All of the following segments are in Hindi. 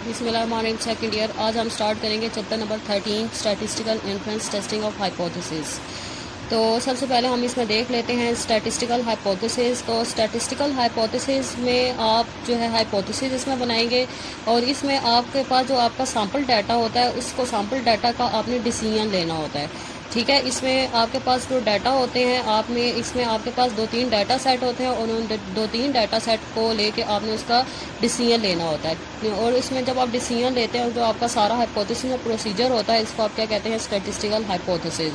बिस्मिल्लाहिर्रहमानिर्रहीम सेकंड ईयर। आज हम स्टार्ट करेंगे chapter number 13 statistical inference testing of hypothesis. तो सबसे पहले हम इसमें देख लेते हैं स्टैटिस्टिकल हाइपोथेसिस। तो स्टैटिस्टिकल हाइपोथेसिस में आप जो है हाइपोथेसिस इसमें बनाएंगे और इसमें आपके पास जो आपका सैम्पल डाटा होता है उसको सैम्पल डाटा का आपने डिसीजन लेना होता है। ठीक है, इसमें आपके पास जो डाटा होते हैं इसमें आपके पास 2-3 डाटा सेट होते हैं और उन 2-3 डाटा सेट को लेके आपने उसका डिसीजन लेना होता है। और इसमें जब आप डिसीजन लेते हैं जो आपका सारा हाइपोथेसिस प्रोसीजर होता है इसको आप क्या कहते हैं, स्टैटिस्टिकल हाइपोथेसिस।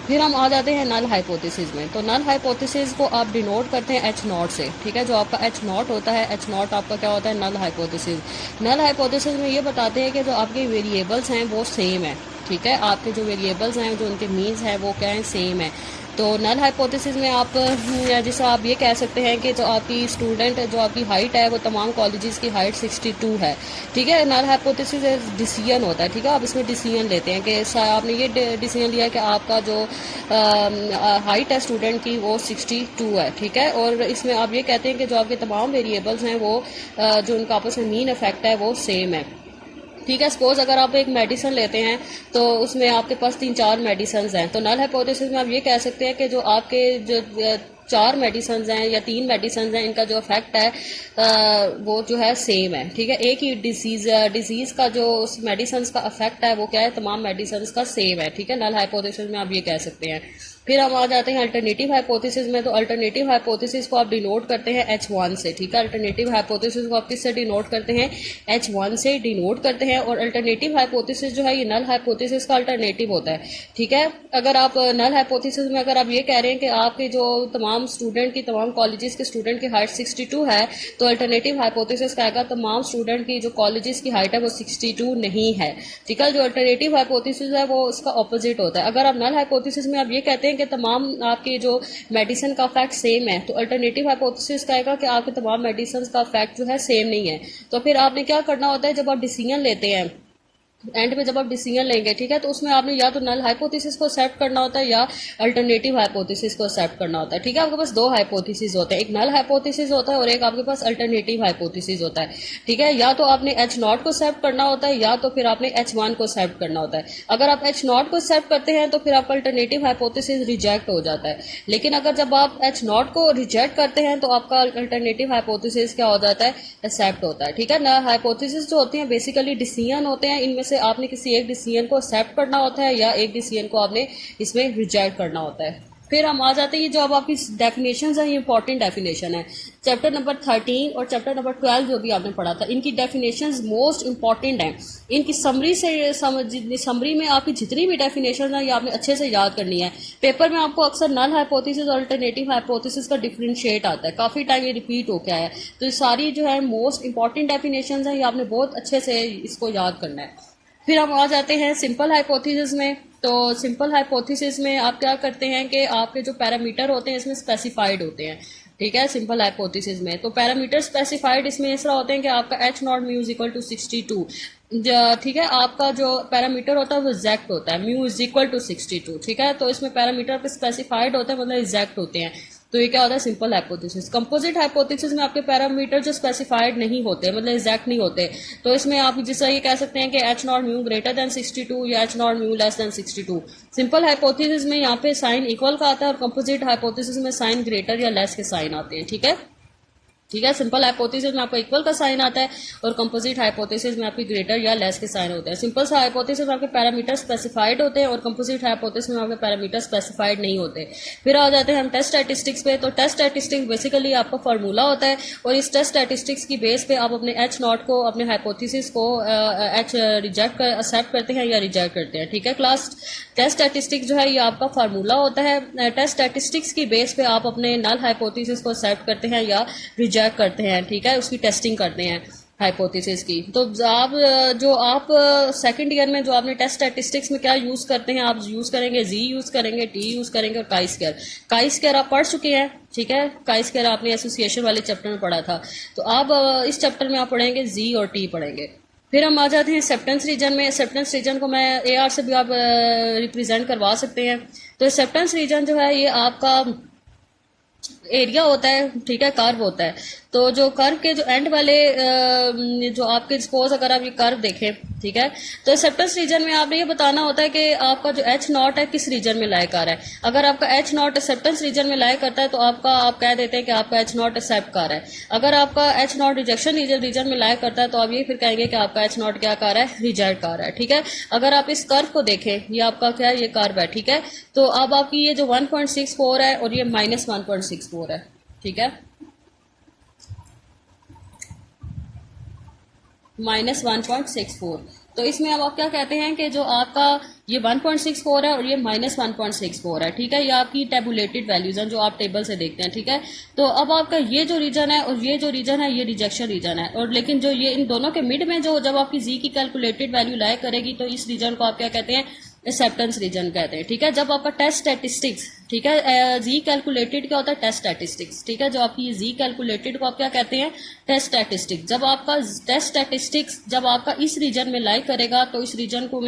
फिर हम आ जाते हैं नल हाइपोथेसिस में। तो नल हाइपोथेसिस को आप डिनोट करते हैं एच नॉट से। ठीक है, जो आपका एच नॉट होता है, एच नॉट आपका क्या होता है, नल हाइपोथेसिस। नल हाइपोथेसिस में ये बताते हैं कि जो आपके वेरिएबल्स हैं वो सेम है। ठीक है, आपके जो वेरिएबल्स हैं जो उनके मीन्स हैं वो क्या है, सेम है। तो नल हाइपोथेसिस में आप जैसे आप ये कह सकते हैं कि जो आपकी स्टूडेंट जो आपकी हाइट है वो तमाम कॉलेजेस की हाइट 62 है। ठीक है, नल हाइपोथेसिस डिसीजन होता है। ठीक है, आप इसमें डिसीजन लेते हैं कि आपने ये डिसीजन लिया कि आपका जो हाइट है स्टूडेंट की वो 62 है। ठीक है, और इसमें आप ये कहते हैं कि जो आपके तमाम वेरिएबल्स हैं वो जो उनका आपस में मीन इफेक्ट है वो सेम है। ठीक है, सपोज अगर आप एक मेडिसिन लेते हैं तो उसमें आपके पास 3-4 मेडिसिन हैं, तो नल हाइपोथेसिस में आप ये कह सकते हैं कि जो आपके जो 4 मेडिसिन हैं या 3 मेडिसिन हैं इनका जो इफेक्ट है वो जो है सेम है। ठीक है, एक ही डिजीज का जो उस मेडिसिन का इफेक्ट है वो क्या है, तमाम मेडिसिन का सेम है। ठीक है, नल हाइपोथेसिस में आप ये कह सकते हैं। फिर हम आ जाते हैं अल्टरनेटिव हाइपोथेसिस में। तो अल्टरनेटिव हाइपोथेसिस को आप डिनोट करते हैं H1 से। ठीक है, अल्टरनेटिव हाइपोथेसिस को आप किससे डिनोट करते हैं, H1 से डिनोट करते हैं। और अल्टरनेटिव हाइपोथेसिस जो है ये नल हाइपोथेसिस का अल्टरनेटिव होता है। ठीक है, अगर आप नल हाइपोथेसिस में अगर आप ये कह रहे हैं कि आपके जो तमाम स्टूडेंट की तमाम कॉलेजेस के स्टूडेंट की हाइट 62 है, तो अल्टरनेटिव हाइपोथेसिस कहेगा तमाम स्टूडेंट की जो कॉलेजेस की हाइट है वो 62 नहीं है। ठीक है, जो अल्टरनेटिव हाइपोथेसिस है वो उसका ऑपोजिट होता है। अगर आप नल हाइपोथेसिस में आप ये कहते हैं कि तमाम आपके जो मेडिसिन का फैक्ट सेम है, तो अल्टरनेटिव हाइपोथेसिस कहेगा कि आपके तमाम मेडिसिन का फैक्ट जो है सेम नहीं है। तो फिर आपने क्या करना होता है, जब आप डिसीजन लेते हैं एंड में जब आप डिसीजन लेंगे, ठीक है, तो उसमें आपने या तो नल हाइपोथेसिस को एक्सेप्ट करना होता है या अल्टरनेटिव हाइपोथेसिस को एक्सेप्ट करना होता है। ठीक है, आपके पास 2 हाइपोथेसिस होते हैं, एक नल हाइपोथेसिस होता है और एक आपके पास अल्टरनेटिव हाइपोथेसिस होता है। ठीक है, या तो आपने एच नॉट को एक्सेप्ट करना होता है या तो फिर आपने H1 को एक्सेप्ट करना होता है। अगर आप एच नॉट को एक्सेप्ट करते हैं तो फिर आपका अल्टरनेटिव हाइपोथेसिस रिजेक्ट हो जाता है। लेकिन अगर जब आप एच नॉट को रिजेक्ट करते हैं तो आपका अल्टरनेटिव हाइपोथेसिस क्या हो जाता है, एक्सेप्ट होता है। ठीक है, ना हाइपोथेसिस जो होते हैं बेसिकली डिसीजन होते हैं, इनमें से आपने किसी एक डिसीजन को एक्सेप्ट करना होता है या एक डिसीजन को आपने इसमें रिजेक्ट करना होता है। फिर हम आ जाते हैं ये जो अब आपकी डेफिनेशन है, ये इंपॉर्टेंट डेफिनेशन है। चैप्टर नंबर 13 और चैप्टर नंबर 12 जो भी आपने पढ़ा था, इनकी डेफिनेशंस मोस्ट इंपॉर्टेंट हैं। इनकी समरी में आपकी जितनी भी डेफिनेशन है ये आपने अच्छे से याद करनी है। पेपर में आपको अक्सर नल हाइपोथेसिस और अल्टरनेटिव हाइपोथेसिस का डिफरेंशिएट आता है, काफ़ी टाइम ये रिपीट हो गया है। तो ये सारी जो है मोस्ट इंपॉर्टेंट डेफिनेशन है, ये आपने बहुत अच्छे से इसको याद करना है। फिर हम आ जाते हैं सिंपल हाइपोथेसिस में। तो सिंपल हाइपोथेसिस में आप क्या करते हैं कि आपके जो पैरामीटर होते हैं इसमें स्पेसिफाइड होते हैं। ठीक है, सिंपल हाइपोथेसिस में तो पैरामीटर स्पेसिफाइड इसमें इस तरह होते हैं कि आपका H naught mu is equal to 62। ठीक है, आपका जो पैरामीटर होता है वो एग्जैक्ट होता है, म्यू इज इक्वल टू 62। ठीक है, तो इसमें पैरामीटर पे स्पेसिफाइड होते हैं, मतलब एग्जैक्ट होते हैं। तो ये क्या होता है, सिंपल हाइपोथेसिस। कंपोजिट हाइपोथेसिस में आपके पैरामीटर जो स्पेसिफाइड नहीं होते, मतलब एग्जैक्ट नहीं होते, तो इसमें आप जिससे ये कह सकते हैं कि H naught mu greater than 62 या H naught mu less than 62। Simple hypothesis में यहाँ पे साइन इक्वल का आता है और कंपोजिट हाइपोथेसिस में साइन ग्रेटर या लेस के साइन आते हैं। ठीक है, ठीक है, सिंपल हाइपोथेसिस में आपका इक्वल का साइन आता है और कंपोजिट हाइपोथेसिस में आपकी ग्रेटर या लेस के साइन होते हैं। सिंपल हाइपोथेसिस में आपके पैरामीटर स्पेसिफाइड होते हैं और कंपोजिट हाइपोथेसिस में आपके पैरामीटर स्पेसिफाइड नहीं होते। फिर आ जाते हैं हम टेस्ट स्टैटिस्टिक्स पे। तो टेस्ट स्टैटिस्टिक्स बेसिकली आपका फार्मूला होता है और इस टेस्ट स्टैटिस्टिक्स की बेस पे आप अपने H नॉट को, अपने हाइपोथेसिस को एक्सेप्ट करते हैं या रिजेक्ट करते हैं। ठीक है क्लास, टेस्ट स्टैटिस्टिक्स जो है ये आपका फार्मूला होता है। टेस्ट स्टैटिस्टिक्स की बेस पे आप अपने नल हाइपोथेसिस को एक्सेप्ट करते हैं या रिजेक्ट करते हैं। ठीक है, उसकी टेस्टिंग करते हैं हाइपोथेसिस की। तो आप सेकंड ईयर में जो आपने टेस्ट स्टैटिस्टिक्स में क्या यूज करते हैं, आप यूज करेंगे जी यूज करेंगे, टी यूज करेंगे और काई स्क्वायर। काई स्क्वायर आप पढ़ चुके हैं। ठीक है, काई स्क्वायर आपने एसोसिएशन वाले चैप्टर में पढ़ा था। तो आप इस चैप्टर में आप पढ़ेंगे जी और टी पढ़ेंगे। फिर हम आ जाते हैं एक्सेप्टेंस रीजन में। एक्सेप्टेंस रीजन को मैं AR से भी आप रिप्रेजेंट करवा सकते हैं। तो एक्सेप्टेंस रीजन जो है ये आपका एरिया होता है, ठीक है, कर्व होता है। तो जो कर्व के जो एंड वाले जो आपके सपोज अगर आप ये कर्व देखें, ठीक है, तो एक्सेप्टेंस रीजन में आपने ये बताना होता है कि आपका जो एच नॉट है किस रीजन में लाई कर रहा है। अगर आपका एच नॉट एक्सेप्टेंस रीजन में लाई करता है तो आपका आप कह देते हैं कि आपका एच नॉट एक्सेप्ट कर रहा है। अगर आपका एच नॉट रिजेक्शन रीजन में लाई करता है तो आप ये फिर कहेंगे कि आपका एच नॉट क्या कर रहा है, रिजेक्ट कर रहा है, ठीक है। अगर आप इस कर्व को देखें, ये आपका क्या है, ये कर्व है, ठीक है। तो अब आपकी ये जो 1.64 है और ये -1.64 है, ठीक है, -1.64। तो इसमें अब आप क्या कहते हैं कि जो आपका ये 1.64 है और ये -1.64 है, ठीक है, ये आपकी टेबुलेटेड वैल्यूज हैं जो आप टेबल से देखते हैं, ठीक है। तो अब आपका ये जो रीजन है और ये जो रीजन है ये रिजेक्शन रीजन है, और लेकिन जो ये इन दोनों के मिड में जो जब आपकी जी की कैलकुलेटेड वैल्यू लाई करेगी तो इस रीजन को आप क्या कहते हैं, एक्सेप्टेंस रीजन कहते हैं, ठीक है। जब आपका टेस्ट स्टैटिस्टिक्स, ठीक है, जी कैलकुलेटेड क्या होता है, टेस्ट स्टैटिस्टिक्स, ठीक है, जो आपकी ये जी कैलकुलेटेड को आप क्या कहते हैं, टेस्ट स्टैटिस्टिक्स। जब आपका टेस्ट स्टैटिस्टिक्स जब आपका इस रीजन में लाई करेगा तो इस रीजन को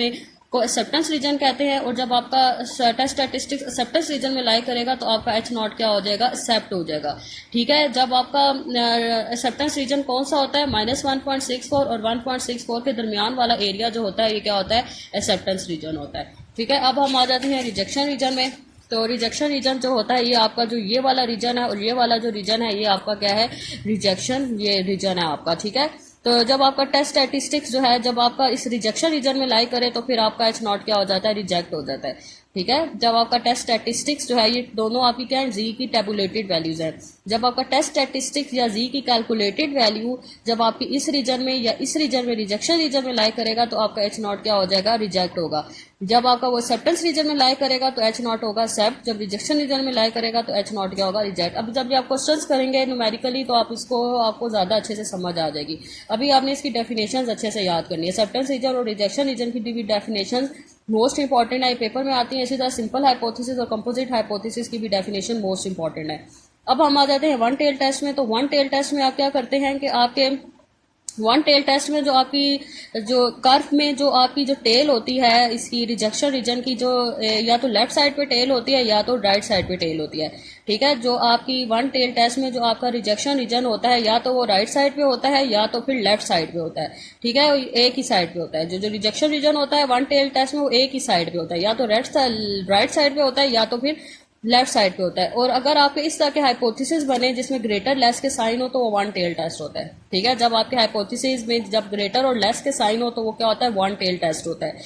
एक्सेप्टेंस रीजन कहते हैं, और जब आपका टेस्ट स्टैटिस्टिक्स एक्सेप्टेंस रीजन में लाई करेगा तो आपका एच नॉट क्या हो जाएगा, एक्सेप्ट हो जाएगा, ठीक है। जब आपका एक्सेप्टेंस रीजन कौन सा होता है, -1.64 और 1.64 के दरमियान वाला एरिया जो होता है ये क्या होता है, एक्सेप्टेंस रीजन होता है, ठीक है। अब हम आ जाते हैं रिजेक्शन रीजन में। तो रिजेक्शन रीजन जो होता है ये आपका जो ये वाला रीजन है और ये वाला जो रीजन है ये आपका क्या है, रिजेक्शन ये रीजन है आपका, ठीक है। तो जब आपका टेस्ट स्टैटिस्टिक्स जो है जब आपका इस रिजेक्शन रीजन में लाई करे तो फिर आपका एच नॉट क्या हो जाता है, रिजेक्ट हो जाता है, ठीक है। जब आपका टेस्ट स्टैटिस्टिक्स जो है ये दोनों आपकी क्या है, जी की टेबुलेटेड वैल्यूज है। जब आपका टेस्ट स्टैटिस्टिक्स या जी की कैलकुलेटेड वैल्यू जब आपकी इस रीजन में या इस रीजन में रिजेक्शन रीजन में लाई करेगा तो आपका एच नॉट क्या हो जाएगा, रिजेक्ट होगा। जब आपका वो एक्सेप्टेंस रीजन में लाई करेगा तो एच नॉट होगा एक्सेप्ट, जब रिजेक्शन रीजन में लाई करेगा तो एच नॉट क्या होगा, रिजेक्ट। अब जब भी आप क्वेश्चंस करेंगे न्यूमेरिकली तो आप इसको आपको ज्यादा अच्छे से समझ आ जाएगी। अभी आपने इसकी डेफिनेशंस अच्छे से याद करनी है। एक्सेप्टेंस रीजन और रिजेक्शन रीजन की दी डेफिनेशन मोस्ट इंपॉर्टेंट है, पेपर में आती है। इसी तरह सिंपल हाइपोथेसिस और कंपोजिट हाइपोथेसिस की भी डेफिनेशन मोस्ट इंपॉर्टेंट है। अब हम आ जाते हैं वन टेल टेस्ट में। तो वन टेल टेस्ट में आप क्या करते हैं कि आपके वन टेल टेस्ट में जो आपकी जो कर्व में जो आपकी जो टेल होती है इसकी रिजेक्शन रीजन की जो या तो लेफ्ट साइड पे टेल होती है या तो राइट साइड पे टेल होती है, ठीक है। जो आपकी वन टेल टेस्ट में जो आपका रिजेक्शन रीजन होता है या तो वो राइट साइड पे होता है या तो फिर लेफ्ट साइड पे होता है, ठीक है, एक ही साइड पे होता है। जो रिजेक्शन रीजन होता है वन टेल टेस्ट में वो एक ही साइड पे होता है, या तो राइट साइड पे होता है या तो फिर लेफ्ट साइड पे होता है। और अगर आपके इस तरह के हाइपोथेसिस बने जिसमें ग्रेटर लेस के साइन हो तो वो वन टेल टेस्ट होता है, ठीक है। जब आपके हाइपोथेसिस में जब ग्रेटर और लेस के साइन हो तो वो क्या होता है, वन टेल टेस्ट होता है।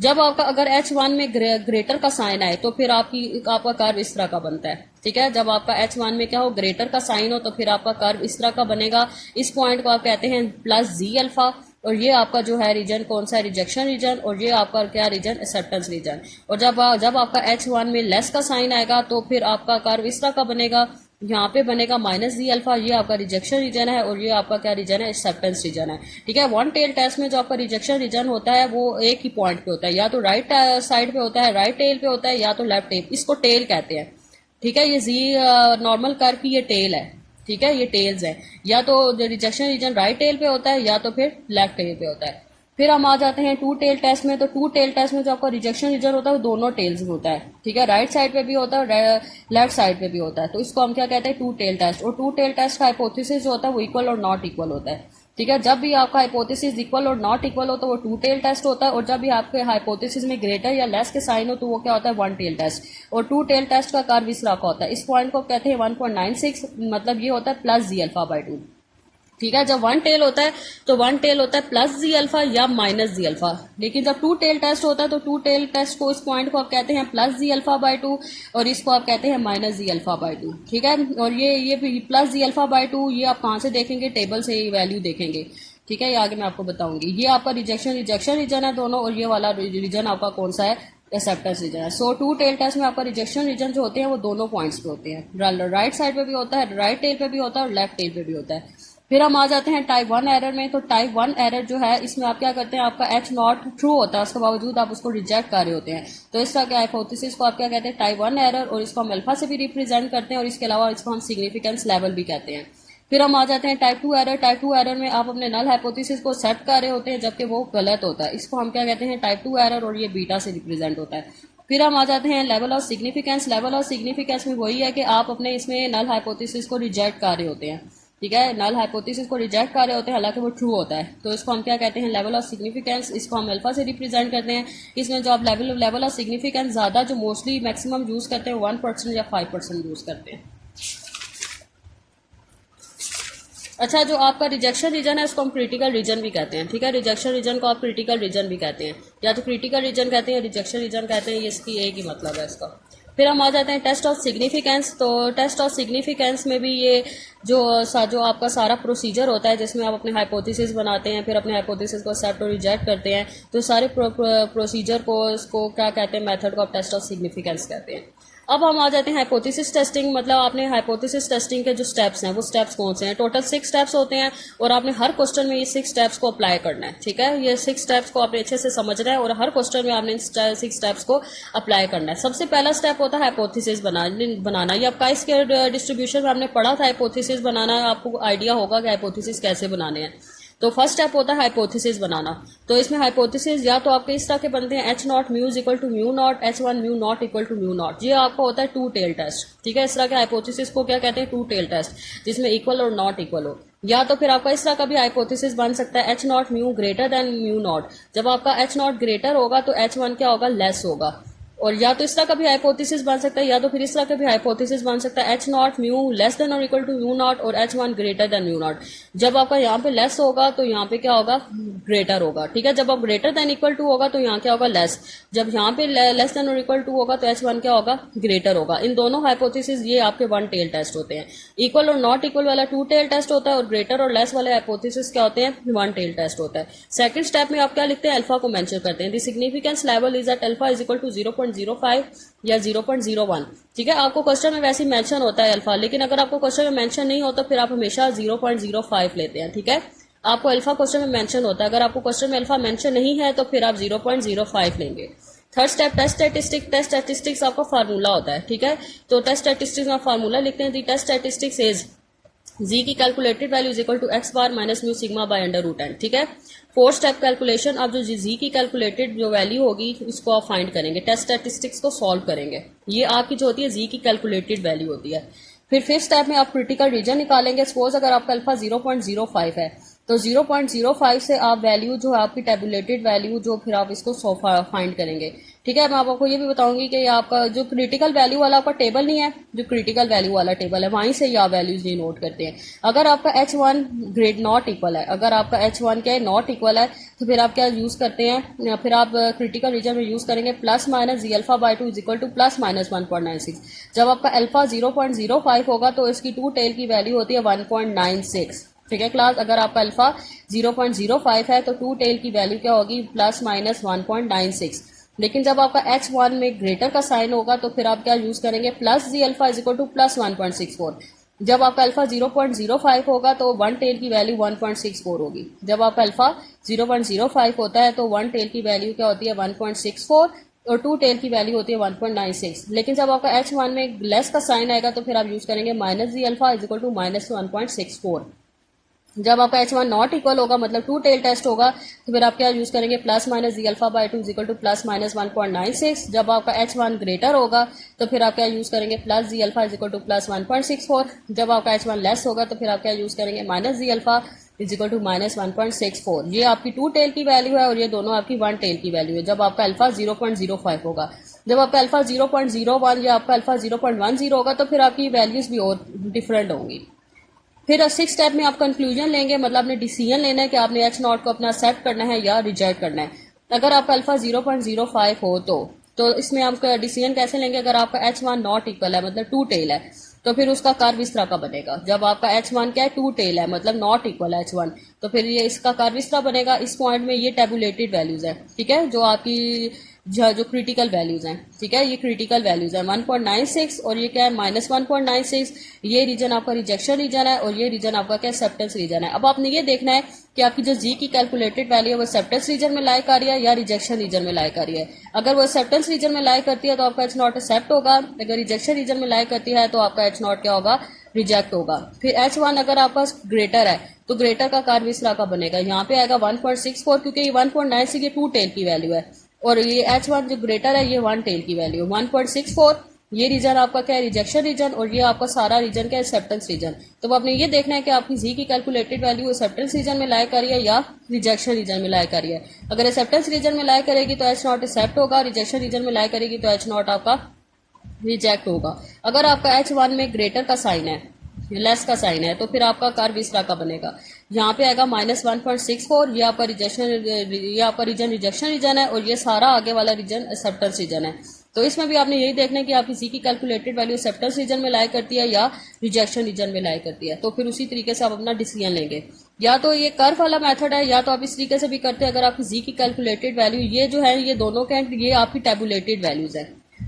जब आपका अगर H1 में ग्रेटर का साइन आए तो फिर आपका कर्व इस तरह का बनता है, ठीक है। जब आपका H1 में क्या हो, ग्रेटर का साइन हो तो फिर आपका कर्व इस तरह का बनेगा। इस पॉइंट को आप कहते हैं प्लस जी अल्फा, और ये आपका जो है रीजन कौन सा है, रिजेक्शन रीजन, और ये आपका क्या रीजन, एक्सेप्टेंस रीजन। और जब आपका H1 में लेस का साइन आएगा तो फिर आपका कर्व इस तरह का बनेगा, यहाँ पे बनेगा माइनस जी अल्फा, ये आपका रिजेक्शन रीजन है और ये आपका क्या रीजन है, एक्सेप्टेंस रीजन है, ठीक है। वन टेल टेस्ट में जो आपका रिजेक्शन रीजन होता है वो एक ही पॉइंट पे होता है, या तो राइट साइड पे होता है, राइट टेल पे होता है, या तो लेफ्ट टेल, इसको टेल कहते हैं, ठीक है। ये जी नॉर्मल कर्व की ये टेल है, ठीक है, ये टेल्स है। या तो रिजेक्शन रीजन राइट टेल पे होता है या तो फिर लेफ्ट टेल पे होता है। फिर हम आ जाते हैं टू टेल टेस्ट में। तो टू टेल टेस्ट में जो आपका रिजेक्शन रीजन होता है वो दोनों टेल्स में होता है, ठीक है, राइट साइड पे भी होता है, लेफ्ट साइड पे भी होता है। तो इसको हम क्या कहते हैं, टू टेल टेस्ट। और टू टेल टेस्ट का हाइपोथेसिस जो होता है वो इक्वल और नॉट इक्वल होता है, ठीक है। जब भी आपका हाइपोथेसिस इक्वल और नॉट इक्वल हो तो वो टू टेल टेस्ट होता है, और जब भी आपके हाइपोथेसिस में ग्रेटर या लेस के साइन हो तो वो क्या होता है, वन टेल टेस्ट। और टू टेल टेस्ट का कर्व इस तरह का होता है। इस पॉइंट को कहते हैं 1.96, मतलब ये होता है प्लस जी अल्फा बाई 2, ठीक है। जब वन टेल होता है तो वन टेल होता है प्लस जी अल्फा या माइनस जी अल्फा। लेकिन जब टू टेल टेस्ट होता है तो टू टेल टेस्ट को इस पॉइंट को आप कहते हैं प्लस जी अल्फा बाई 2 और इसको आप कहते हैं माइनस जी अल्फा बाई 2, ठीक है। और ये प्लस जी अल्फा बाई 2 ये आप कहाँ से देखेंगे, टेबल से ये वैल्यू देखेंगे, ठीक है। ये आगे मैं आपको बताऊंगी। ये आपका रिजेक्शन रीजन है दोनों, और ये वाला रीजन आपका कौन सा है, एक्सेप्टेंस रीजन है। सो टू टेल टेस्ट में आपका रिजेक्शन रीजन जो होते हैं वो दोनों पॉइंट्स पे होते हैं, राइट साइड पे भी होता है, राइट टेल पे भी होता है और लेफ्ट टेल पे भी होता है। फिर हम आ जाते हैं टाइप 1 एरर में। तो टाइप 1 एरर जो है इसमें आप क्या करते हैं, आपका एच नॉट ट्रू होता है, उसके बावजूद आप उसको रिजेक्ट कर रहे होते हैं। तो इस तरह के हाइपोथेसिस को आप क्या कहते हैं, टाइप 1 एरर, और इसको हम अल्फा से भी रिप्रेजेंट करते हैं, और इसके अलावा इसको हम सिग्निफिकेंस लेवल भी कहते हैं। फिर हम आ जाते हैं टाइप 2 एरर। टाइप 2 एरर में आप अपने नल हाइपोथेसिस को एक्सेप्ट कर रहे होते हैं जबकि वो गलत होता है, इसको हम क्या कहते हैं, टाइप 2 एरर, और ये बीटा से रिप्रेजेंट होता है। फिर हम आ जाते हैं level of significance. Level of significance में वही है कि आप अपने इसमें नल हाइपोथेसिस को रिजेक्ट कर रहे होते हैं, ठीक है, नल हाइपोथेसिस को रिजेक्ट कर रहे होते हैं हालांकि वो ट्रू होता है, तो इसको हम क्या कहते हैं, लेवल ऑफ सिग्निफिकेंस। इसको हम अल्फा से रिप्रेजेंट करते हैं। इसमें जो आप लेवल ऑफ सिग्निफिकेंस ज़्यादा जो मोस्टली मैक्सिमम यूज़ करते हैं 1% या 5% यूज़ करते हैं। अच्छा, जो आपका रिजेक्शन रीजन है उसको हम क्रिटिकल रीजन भी कहते हैं, ठीक है, रिजेक्शन रीजन को आप क्रिटिकल रीजन भी कहते हैं, या तो क्रिटिकल रीजन कहते हैं, रिजेक्शन रीजन कहते हैं, ये इसकी एक ही मतलब है इसका। फिर हम आ जाते हैं टेस्ट ऑफ सिग्निफिकेंस। तो टेस्ट ऑफ सिग्निफिकेंस में भी ये जो आपका सारा प्रोसीजर होता है जिसमें आप अपने हाइपोथेसिस बनाते हैं, फिर अपने हाइपोथेसिस को एक्सेप्ट और रिजेक्ट करते हैं, तो सारे प्रोसीजर को इसको क्या कहते हैं, मेथड को आप टेस्ट ऑफ सिग्निफिकेंस कहते हैं। अब हम आ जाते हैं हाइपोथेसिस टेस्टिंग। मतलब आपने हाइपोथेसिस टेस्टिंग के जो स्टेप्स हैं वो स्टेप्स कौन से हैं, टोटल 6 स्टेप्स होते हैं और आपने हर क्वेश्चन में ये 6 स्टेप्स को अप्लाई करना है, ठीक है, ये 6 स्टेप्स को आपने अच्छे से समझना है और हर क्वेश्चन में आपने इन 6 स्टेप्स को अप्लाई करना है। सबसे पहला स्टेप होता है हाइपोथेसिस बनाना। ये आपका इसके डिस्ट्रीब्यूशन में आपने पढ़ा था, हाइपोथेसिस बनाना, आपको आइडिया होगा कि हाइपोथेसिस कैसे बनाने हैं। तो फर्स्ट स्टेप होता है हाइपोथेसिस बनाना। तो इसमें हाइपोथेसिस या तो आपके इस तरह के बनते हैं, H naught mu equal to mu naught, H1 mu naught equal to mu naught. ये आपका होता है टू टेल टेस्ट, ठीक है, इस तरह के हाइपोथेसिस को क्या कहते हैं, टू टेल टेस्ट, जिसमें इक्वल और नॉट इक्वल हो। या तो फिर आपका इस तरह का भी हाइपोथेसिस बन सकता है, H naught mu greater than mu naught. जब आपका H नॉट ग्रेटर होगा तो H1 क्या होगा, लेस होगा। और या तो इस तरह का भी हाइपोथेसिस बन सकता है, या तो फिर इस तरह का भी हाइपोथेसिस बन सकता है, H naught mu less than और इक्वल टू म्यू नॉट और H1 greater than mu naught. जब आपका यहाँ पे लेस होगा तो यहाँ पे क्या होगा, ग्रेटर होगा, ठीक है। जब आप ग्रेटर देन इक्वल टू होगा तो यहाँ क्या होगा, लेस। जब यहाँ पे लेस देन और इक्वल टू होगा तो H1 क्या होगा, ग्रेटर होगा। इन दोनों हाइपोथेसिस ये आपके वन टेल टेस्ट होते हैं। इक्वल और नॉट इक्वल वाला टू टेल टेस्ट होता है और ग्रेटर और लेस वाले हाइपोथेसिस क्या होते हैं, वन टेल टेस्ट होता है। सेकंड स्टेप में आप क्या लिखते हैं, अल्फा को मेंशन करते हैं। The significance level is at alpha is equal to 0.05 या 0.01, ठीक है। आपको क्वेश्चन में वैसे मेंशन होता है अल्फा, लेकिन अगर आपको क्वेश्चन में मेंशन नहीं होता फिर आप हमेशा 0.05 लेते हैं, ठीक है। आपको अल्फा क्वेश्चन में मेंशन होता है, अगर आपको क्वेश्चन में अल्फा मेंशन नहीं है तो फिर आप 0.05 लेंगे। Third step test statistics. Test statistics आपका फार्मूला होता है, ठीक है। तो टेस्ट स्टैटिस्टिक्स में फार्मूला लिखते हैं, the test statistics is Z की calculated value is equal to X bar minus mu sigma by under root N, ठीक है। Fourth step calculation. अब जो जी की कैलकुलेटेड जो वैल्यू होगी इसको आप फाइंड करेंगे, टेस्ट स्टैटिस्टिक्स को सॉल्व करेंगे। ये आपकी जो होती है जी की कैलकुलेटेड वैल्यू होती है। फिर फिफ्थ स्टेप में आप क्रिटिकल रीजन निकालेंगे। सपोज अगर आपका अल्फा 0.05 है तो 0.05 से आप वैल्यू जो है आपकी टेबुलेटेड वैल्यू जो फिर आप इसको फाइंड करेंगे, ठीक है। मैं आपको ये भी बताऊंगी कि आपका जो क्रिटिकल वैल्यू वाला आपका टेबल नहीं है, जो क्रिटिकल वैल्यू वाला टेबल है वहीं से ये आप वैल्यूज ये नोट करते हैं। अगर आपका H1 ग्रेड नॉट इक्वल है, अगर आपका H1 क्या है, नॉट इक्वल है, तो फिर आप क्या यूज करते हैं, फिर आप क्रिटिकल रीजन में यूज करेंगे plus minus Z alpha by 2 is equal to plus minus 1.96। जब आपका अल्फा 0.05 होगा तो इसकी टू टेल की वैल्यू होती है 1.96, ठीक है क्लास। अगर आपका अल्फा 0.05 है तो टू टेल की वैल्यू क्या होगी, प्लस माइनस 1.96। लेकिन जब आपका H1 में ग्रेटर का साइन होगा तो फिर आप क्या यूज करेंगे, plus Z alpha is equal to plus 1.64। जब आपका अल्फा 0.05 होगा तो वन टेल की वैल्यू 1.64 होगी। जब आपका अल्फा 0.05 होता है तो वन टेल की वैल्यू क्या होती है, 1.64 और टू टेल की वैल्यू होती है 1.96। लेकिन जब आपका H1 में लेस का साइन आएगा तो फिर आप यूज करेंगे minus Z alpha is equal to minus 1.64। जब आपका H1 नॉट इक्वल होगा मतलब टू टेल टेस्ट होगा तो फिर आप क्या यूज करेंगे, plus minus Z alpha by 2 is equal to plus minus 1.96। जब आपका H1 ग्रेटर होगा तो फिर आप क्या यूज करेंगे, plus Z alpha is equal to plus 1.64। जब आपका H1 लेस होगा तो फिर आप क्या यूज करेंगे, minus Z alpha is equal to minus 1.64। ये आपकी टू टेल की वैल्यू है और ये दोनों आपकी वन टेल की वैल्यू है जब आपका अल्फा 0.05 होगा। जब आपका अल्फा 0.01 या आपका अल्फा 0.10 होगा तो फिर आपकी वैल्यूज भी और डिफरेंट होंगी। फिर सिक्स स्टेप में आप कंक्लूजन लेंगे, मतलब आपने डिसीजन लेना है कि आपने H नॉट को अपना एक्सेप्ट करना है या रिजेक्ट करना है। अगर आपका अल्फा 0.05 हो तो इसमें आप डिसीजन कैसे लेंगे, अगर आपका H1 नॉट इक्वल है मतलब टू टेल है तो फिर उसका कर्व इस तरह का बनेगा। जब आपका H1 क्या है, टू टेल है मतलब नॉट इक्वल है H1, तो फिर ये इसका कर्व इस तरह बनेगा। इस पॉइंट में ये टेबुलेटेड वैल्यूज है, ठीक है, जो आपकी जो क्रिटिकल वैल्यूज हैं, ठीक है, ये क्रिटिकल वैल्यूज है 1.96 और ये क्या है माइनस 1.96। ये रीजन आपका रिजेक्शन रीजन है और ये रीजन आपका क्या एक्सेप्टेंस रीजन है। अब आपने ये देखना है कि आपकी जो जी की कैलकुलेटेड वैल्यू है वो एक्सेप्टेंस रीजन में लाई कर रही है या रिजेक्शन रीजन में लाई कर रही है। अगर वो एक्सेप्टेंस रीजन में लाई करती है तो आपका H नॉट एक्सेप्ट होगा, अगर रिजेक्शन रीजन में लाई करती है तो आपका H नॉट क्या होगा, रिजेक्ट होगा। फिर H1 अगर आपका ग्रेटर है तो ग्रेटर का कर्व इस तरह का बनेगा, यहाँ पे आएगा 1.64 क्योंकि ये 1.96 ये टू टेल की वैल्यू है और ये H1 जो ग्रेटर है ये वन टेल की वैल्यू 1.64। ये रीजन आपका क्या है, रिजेक्शन रीजन, और ये आपका सारा रीजन क्या है, एक्सेप्टेंस रीजन। तो आपने ये देखना है कि आपकी जी की कैलकुलेटेड वैल्यू एक्सेप्टेंस रीजन में लाई कर रही है या रिजेक्शन रीजन में लाई कर रही है। अगर एक्सेप्टेंस रीजन में लाई करेगी तो H0 एक्सेप्ट होगा, रिजेक्शन रीजन में लाई करेगी तो H0 आपका रिजेक्ट होगा। अगर आपका H1 में ग्रेटर का साइन है, लेस का साइन है, तो फिर आपका कर्व इस तरह का बनेगा। यहाँ पे आएगा -1.64, ये आपका रीजन रिजेक्शन रीजन है, और ये सारा आगे वाला रीजन एक्सेप्टेंस रीजन है। तो इसमें भी आपने यही देखना है कि आपकी सी की कैलकुलेटेड वैल्यू एक्सेप्टेंस रीजन में लाई करती है या रिजेक्शन रीजन में लाई करती है। तो फिर उसी तरीके से आप अपना डिसीजन लेंगे। या तो ये कर्व वाला मेथड है, या तो आप इस तरीके से भी करते हैं। अगर आपकी जी की कैलकुलेटेड वैल्यू ये जो है, ये दोनों के ये आपकी टेबुलेटेड वैल्यूज है,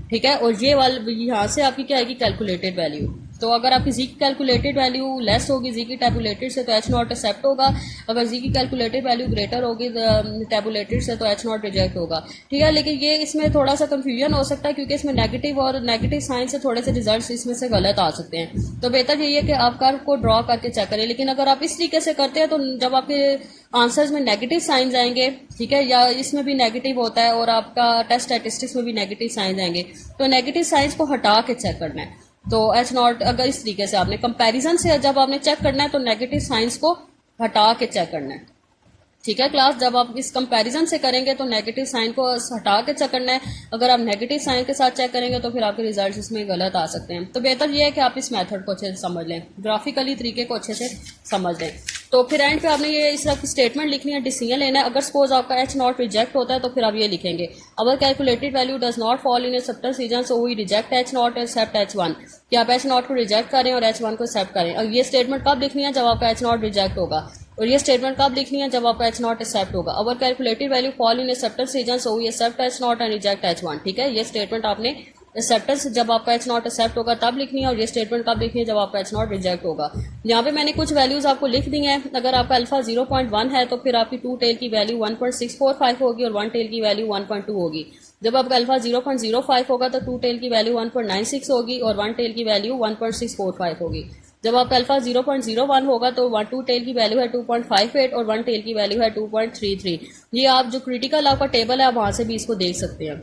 ठीक है, और ये वाली यहाँ से आपकी क्या आएगी, कैलकुलेटेड वैल्यू। तो अगर आपकी जी की कैलकुलेटेड वैल्यू लेस होगी जी की टेबुलेटेड से तो H0 एक्सेप्ट होगा। अगर जी की कैलकुलेटेड वैल्यू ग्रेटर होगी टेबुलेटेड से तो H0 रिजेक्ट होगा, ठीक है। लेकिन ये इसमें थोड़ा सा कंफ्यूजन हो सकता है, क्योंकि इसमें नेगेटिव और नेगेटिव साइन से थोड़े से रिजल्ट्स इसमें से गलत आ सकते हैं। तो बेहतर यही है कि आप कर्व को ड्रॉ करके चेक करें। लेकिन अगर आप इस तरीके से करते हैं तो जब आपके आंसर्स में नेगेटिव साइंस आएंगे, ठीक है, या इसमें भी नेगेटिव होता है और आपका टेस्ट स्टैटिस्टिक्स में भी नेगेटिव साइंस आएंगे, तो नेगेटिव साइंस को हटा के चेक करना है। तो H0 अगर इस तरीके से आपने कंपैरिजन से जब आपने चेक करना है तो नेगेटिव साइंस को हटा के चेक करना है, ठीक है क्लास। जब आप इस कंपैरिजन से करेंगे तो नेगेटिव साइन को हटा के चेक करना है। अगर आप नेगेटिव साइन के साथ चेक करेंगे तो फिर आपके रिजल्ट्स इसमें गलत आ सकते हैं। तो बेहतर ये है कि आप इस मेथड को अच्छे से समझ लें, ग्राफिकली तरीके को अच्छे से समझ लें। तो फिर एंड पे आपने ये इस तरह की स्टेटमेंट लिखनी है, डिसीजन लेना है। अगर सपोज आपका H0 रिजेक्ट होता है तो फिर आप ये लिखेंगे, our calculated value does not fall in acceptance region so we reject H0 accept H1, कि आप H0 को रिजेक्ट करें और H1 को एक्सेप्ट करें। और ये स्टेटमेंट कब लिखनी है, जब आपका H0 रिजेक्ट होगा, और ये स्टेटमेंट कब लिखनी है, जब आपका H0 एक्सेप्ट होगा। Our calculated value fall in acceptance region so we accept H0 and reject H1, ठीक है। ये स्टेटमेंट आपने एक्सेप्टेंस जब आपका H0 एक्सेप्ट होगा तब लिखनी है, और ये स्टेटमेंट कब लिखनी है, जब आपका H0 रिजेक्ट होगा। यहाँ पे मैंने कुछ वैल्यूज आपको लिख दी हैं। अगर आपका अल्फा 0.1 है तो फिर आपकी 2 टेल की वैल्यू 1.645 होगी और 1 टेल की वैल्यू 1.2 होगी। जब आपका अल्फा 0.05 होगा तो 2 टेल की वैल्यू 1.96 होगी और 1 टेल की वैल्यू 1.645 होगी। जब आपका अल्फा 0.01 होगा तो 2 टेल की वैल्यू है 2.58 और 1 टेल की वैल्यू है 2.33। ये आप जो क्रिटिकल आपका टेबल है आप वहां से भी इसको देख सकते हैं।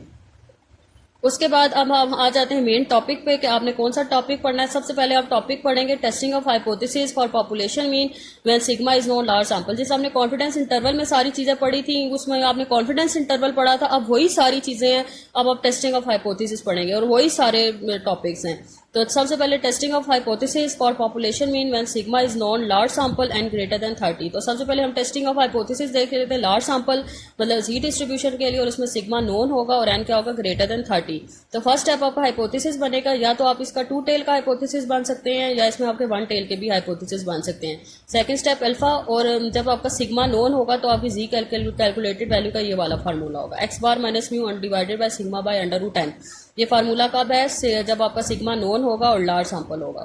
उसके बाद अब हम आ जाते हैं मेन टॉपिक पे कि आपने कौन सा टॉपिक पढ़ना है। सबसे पहले आप टॉपिक पढ़ेंगे testing of hypothesis for population mean when sigma is non large sample. जैसे हमने कॉन्फिडेंस इंटरवल में सारी चीजें पढ़ी थी, उसमें आपने कॉन्फिडेंस इंटरवल पढ़ा था। अब वही सारी चीजें हैं, अब आप टेस्टिंग ऑफ हाइपोथेसिस पढ़ेंगे और वही सारे टॉपिक्स हैं। तो सबसे पहले testing of hypothesis for population mean when sigma is non large sample and greater than 30। तो सबसे पहले हम टेस्टिंग ऑफ हाइपोथेसिस देख रहे थे, लार्ज सैंपल मतलब जी डिस्ट्रीब्यूशन के लिए, और उसमें सिग्मा नोन होगा और एन क्या होगा, ग्रेटर देन 30। तो फर्स्ट स्टेप आपका हाइपोथेसिस बनेगा, या तो आप इसका 2 टेल का हाइपोथेसिस बन सकते हैं या इसमें आपके 1 टेल के भी हाइपोथेसिस बन सकते हैं। सेकंड स्टेप अल्फा, और जब आपका सिग्मा नोन होगा तो आपकी जी कैलकुलेटेड वैल्यू का ये वाला फार्मूला होगा, x bar minus mu divided by sigma bye √10। ये फार्मूला कब है, जब आपका सिग्मा नोन होगा और लार्ज सैंपल होगा।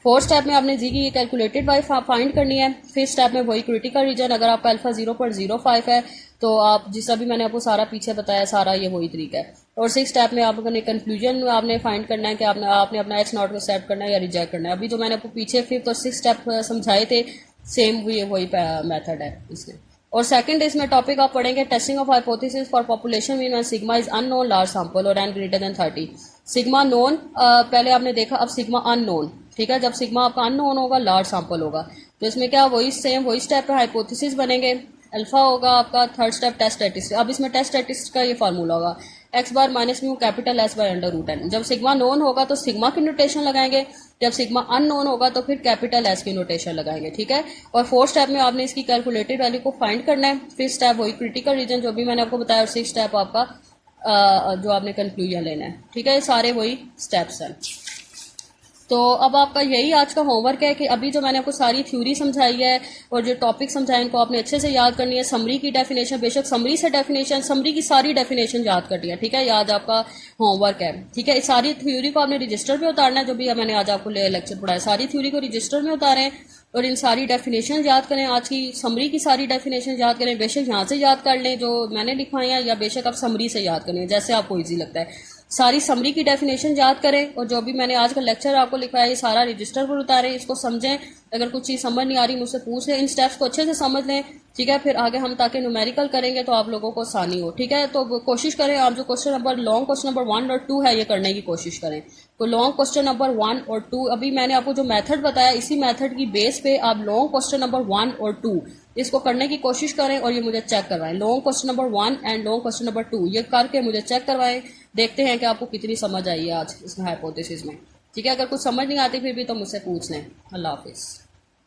फोर्थ स्टेप में आपने जी की कैलकुलेटेड वैल्यू फाइंड करनी है। फिफ्थ स्टेप में वही क्रिटिकल रीजन, अगर आपका अल्फा 0.05 है तो आप जिस अभी मैंने आपको सारा पीछे बताया सारा ये वही तरीका है। और सिक्स स्टेप में आपने कंक्लूजन आपने फाइंड करना है कि आपने अपना H0 को एक्सेप्ट करना है या रिजेक्ट करना है। अभी जो मैंने आपको पीछे फिफ्थ और सिक्स स्टेप समझाए थे सेम वही मेथड है इसमें। और सेकंड इसमें टॉपिक आप पढ़ेंगे testing of hypothesis for population mean when sigma is unknown large sample और n greater than 30। Sigma known पहले आपने देखा, अब सिग्मा अननोन, ठीक है। जब सिग्मा आपका अननोन होगा लार्ज सैंपल होगा तो इसमें क्या वही सेम वही स्टेप पे हाइपोथेसिस बनेंगे। अल्फा होगा आपका थर्ड स्टेप टेस्ट स्टैटिस्टिक्स। अब इसमें टेस्ट स्टैटिस्टिक्स का ये फार्मूला होगा, x bar minus mu capital S by √10। जब सिग्मा नोन होगा तो सिग्मा की नोटेशन लगाएंगे, जब सिग्मा अननोन होगा तो फिर कैपिटल एस की नोटेशन लगाएंगे, ठीक है। और फोर्थ स्टेप में आपने इसकी कैलकुलेटेड वैल्यू को फाइंड करना है। फिफ्थ स्टेप वही क्रिटिकल रीजन जो भी मैंने आपको बताया, और सिक्स स्टेप आपका जो आपने कंक्लूजन लेना है, ठीक है। ये सारे वही स्टेप्स हैं। तो अब आपका यही आज का होमवर्क है कि अभी जो मैंने आपको सारी थ्योरी समझाई है और जो टॉपिक समझाए इनको आपने अच्छे से याद करनी है। समरी की डेफिनेशन, बेशक समरी से डेफिनेशन, समरी की सारी डेफिनेशन याद करनी है, ठीक है। याद आपका होमवर्क है, ठीक है। इस सारी थ्योरी को आपने रजिस्टर में उतारना है, जो भी मैंने आज आपको लेक्चर पढ़ाया सारी थ्योरी को रजिस्टर में उतारें और इन सारी डेफिनेशन याद करें। आज की समरी की सारी डेफिनेशन याद करें, बेशक यहाँ से याद कर लें जो मैंने लिखवाई है, या बेशक आप समरी से याद करें जैसे आपको ईजी लगता है। सारी समरी की डेफिनेशन याद करें और जो भी मैंने आज का लेक्चर आपको लिखवाया ये सारा रजिस्टर पर उतारें, इसको समझें। अगर कुछ चीज़ समझ नहीं आ रही मुझसे पूछ लें, इन स्टेप्स को अच्छे से समझ लें, ठीक है। फिर आगे हम ताकि न्यूमेरिकल करेंगे तो आप लोगों को आसानी हो, ठीक है। तो कोशिश करें आप जो question number long question number 1 और 2 है ये करने की कोशिश करें। तो लॉन्ग क्वेश्चन नंबर 1 और 2 अभी मैंने आपको जो मेथड बताया इसी मेथड की बेस पे आप लॉन्ग क्वेश्चन नंबर 1 और 2 इसको करने की कोशिश करें और ये मुझे चेक करवाएं। Long question number 1 and long question number 2 ये करके मुझे चेक करवाएं। देखते हैं कि आपको कितनी समझ आई है आज इस हाइपोथेसिस में, ठीक है। अगर कुछ समझ नहीं आती फिर भी तो मुझसे पूछ लें। अल्लाह हाफिज़।